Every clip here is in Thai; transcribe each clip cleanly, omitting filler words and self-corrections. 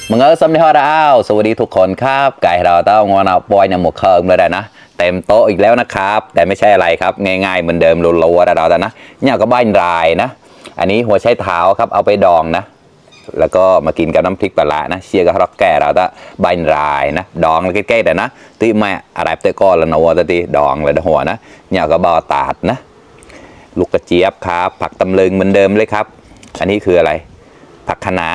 มึงซ้ำที่ฮอดอ้าวสวัสดีทุกคนครับไก่เราต้องงอนเอาปอยในหมวกเคิงเลยนะเต็มโต๊ะอีกแล้วนะครับแต่ไม่ใช่อะไรครับง่ายๆเหมือนเดิมรัวๆเราแต่นะเนี่ยก็บ้านรายนะอันนี้หัวไชเท้าครับเอาไปดองนะแล้วก็มากินกับน้ำพริกปลานะเชียร์กับร็อกแก่เราแต่บ้านรายนะดองใกล้ๆแต่นะตีแม่อะไรเตะก้อนละนัวตีดองเลยหัวนะเนี่ยก็บอตาดนะลูกกระเจี๊ยบครับผักตำลึงเหมือนเดิมเลยครับอันนี้คืออะไรผักคะน้า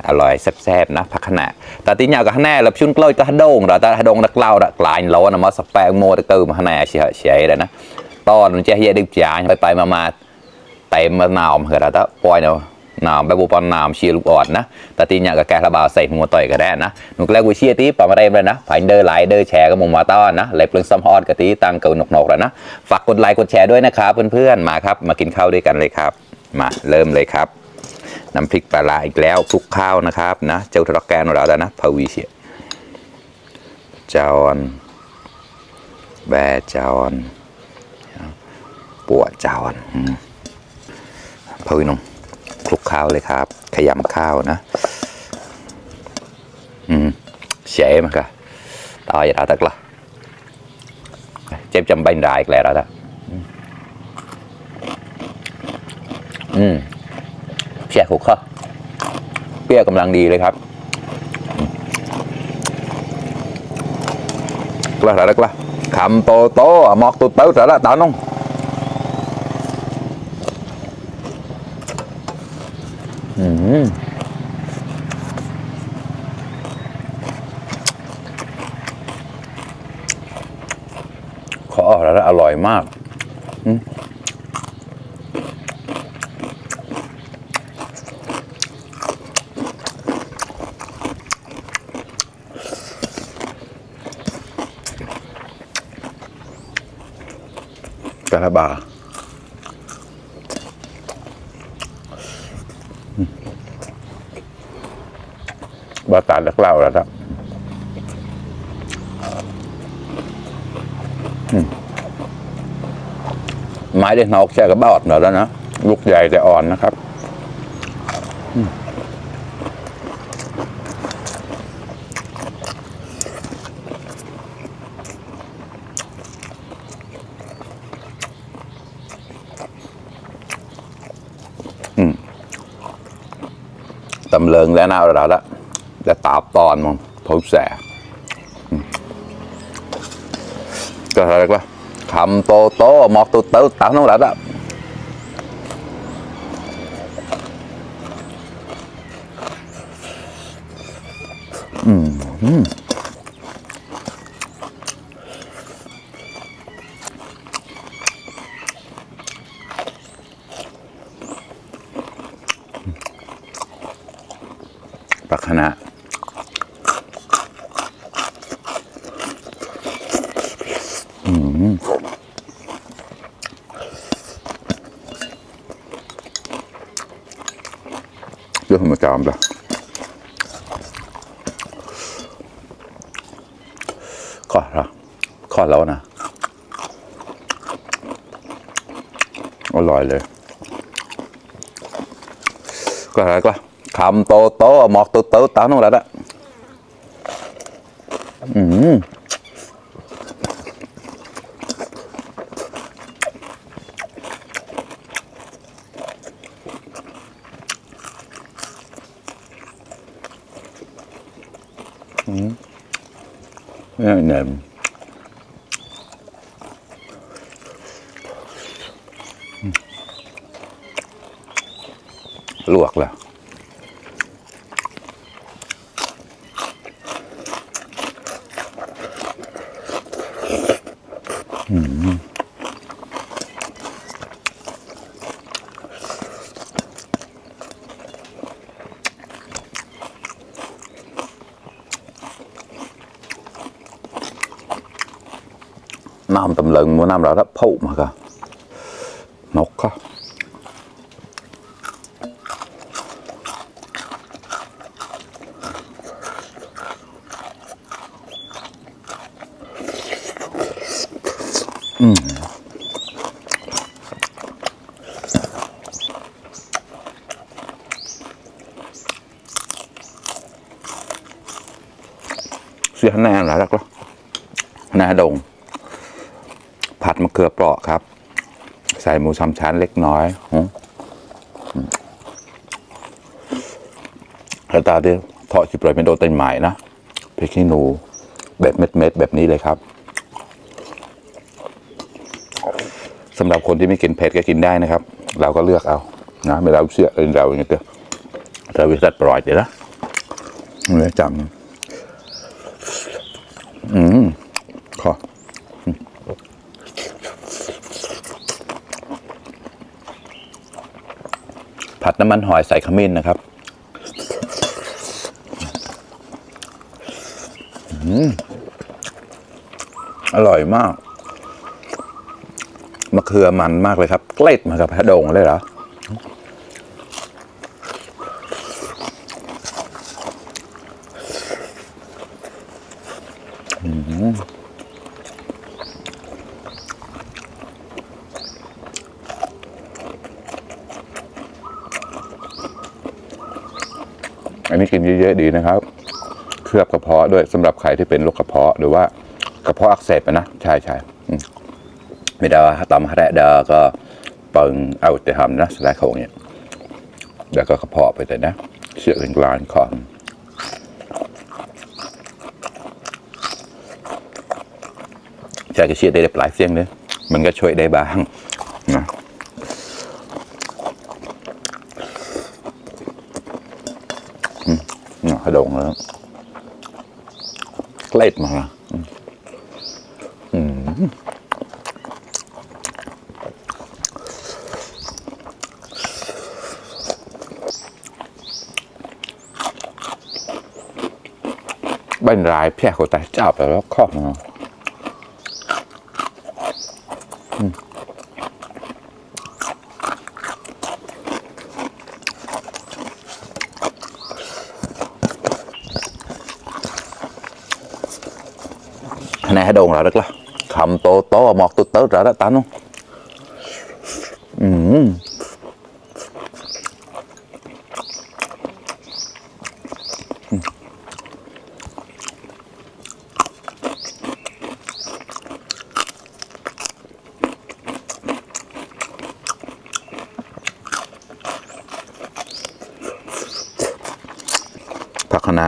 อร่อยแซ่บๆนะผักคะน้าแต่ที่เนี่ยก็คะแนนแบบชุ่นกล้วยก็ฮดงเราแต่ฮดงนักเล่าละกลายเรานะมาสเปรโมตะเกิมคะแนนเฉยๆเลยนะตอนมันจะเฮียดิบจ่าไปมาเต็มมาหนาวเหรอแต่ปล่อยเนาะหนาวแบบบุปผาหนาวเชียร์ลูกอ่อนนะแต่ที่เนี่ยก็แกระบาดใส่หัวต่อยก็ได้นะหนุกแรกวิเชียร์ที่ปมาได้เลยนะผ่านเดอร์ไลน์เดอร์แชร์ก็มงมาต้อนนะไลฟ์เปลืองซัมฮอดกะตีตังเกินหนกๆแล้วนะฝากกดไลค์กดแชร์ด้วยนะครับเพื่อนๆมาครับมากินข้าวด้วยกันเลยครับมาเริ่มเลยครับน้ำพริกปลาอีกแล้วคลุกข้าวนะครับนะเจ้าทรแกนของเราแล้วนะพาวิเชียจอนแบจอนปวดจอนพาวินงคลุกข้าวเลยครับขยำข้าวนะเฉยมั้งค่ะต่ออย่าเราตักละเจ็บจำเป็นได้อีกแล้วละแช่ขุกข้าวเปรี้ยวกำลังดีเลยครับกล้าละกล้าคำโตโตหมอกตุ๊ดเต้าแต่ละตาน้องขอแล้วอร่อยมากกระบาบาตาเล็กเล่าแล้วครับไม้เด็กนอกแช่กระบอดหน่อยแล้วนะลูกใหญ่แต่อ่อนนะครับตำเลิงแล้วน่าเราละจะตาบตอนมั้งทุบแสก็อะไรก็คำโตโตหมอกตุ๊ดเต้าตามน้องเราละผักคะน้าเยอะมาจามจ้ะขอแล้วนะอร่อยเลยก็อะไรก็คำโตโตหมอกตุ๊ดเต้าตาโน่นแล้วละเนี่ยลวกแล้วน้ำตำลึงน้ำเราแล้วผูมาค่ะนกค่ะ เสียแน่หลายแล้วก็นาดงผัดมะเขือเปราะครับใส่หมูสามชั้นเล็กน้อยแล้วตาเดียวทอดจิบเลยเป็นโดเต็นใหม่นะพริกขี้หนูแบบเม็ดๆแบบนี้เลยครับสำหรับคนที่ไม่กินเผ็ดก็กินได้นะครับเราก็เลือกเอานะไม่เราเชื่อเราอย่างเงี้ยเราวิสัชปล่อยเดี๋ยวนะเนื้อจำขอผัดน้ำมันหอยใส่ขมิ้นนะครับอร่อยมากมะเขือมันมากเลยครับเกล็ดมากับพะโดงเลยเหรออันนี้กินเยอะๆดีนะครับเคลือบกระเพาะด้วยสำหรับใครที่เป็นโรคกระเพาะหรือว่ากระเพาะอักเสบนะใช่ไม่ได้ตำฮะแดดก็เปิงเอาแต่ทำนะสไลด์เขาเนี่ยเดี๋ยวก็กระเพาะไปแต่นะเชื่อเป็นกลางของใช่ก็เชื่อได้ปลายเสียงเลยมันก็ช่วยได้บ้างนะขดงแล้วเล็ดมาบ้านรายแพร่เขาแต่เจ้าไปแล้วครอบมาnày hay đồn là rất là khẩm tô tô mọt tôi tớ ra đó tán khôngผักคะน้า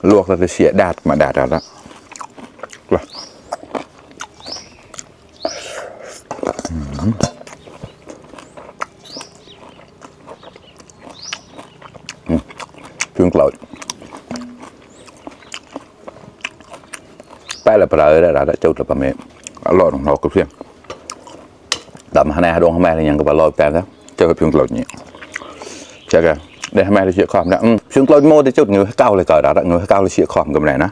ลวกแล้วจะเสียดาดมาดาดแล้วเพิ่งกลดไปละปลาได้ละเจ้าตัวปลาเมย์อร่อยของเราก็เพียงดำฮานาดงฮามาอะไรยังก็ปลาลอยแปลงแล้วเจ้าเพิ่งกลดนี่ใช่กันได้ฮามาเลยเชี่ยคอมนะเพิ่งกลดโม่ได้จุดเงือเก้าเลยก่อนละเงือเก้าเลยเชี่ยคอมกับไหนนะ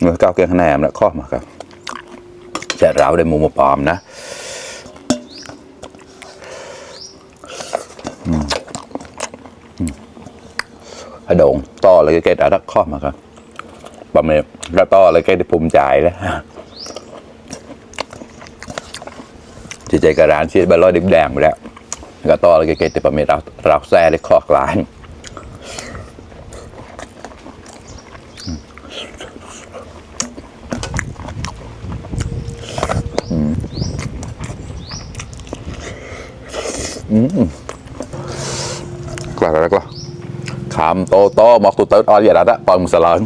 เงือเก้าเกี่ยงฮานาแมละคอมมาครับจะเราได้มูมาปอมนะโด่งต่อเลยแกđã đắt khó mà cả bà mẹ ra toเลยแกได้ภูมิใจแล้วจะใจกระดานเชียร์บอลลอยดิบแดงไปแล้วก็ต่อเลยแกได้bà mẹเราแซ่ได้ข้อกลายกลายแล้วก็ขามโตโตมอกตัวเติร์ดออยอย่างนั้นปองสลัง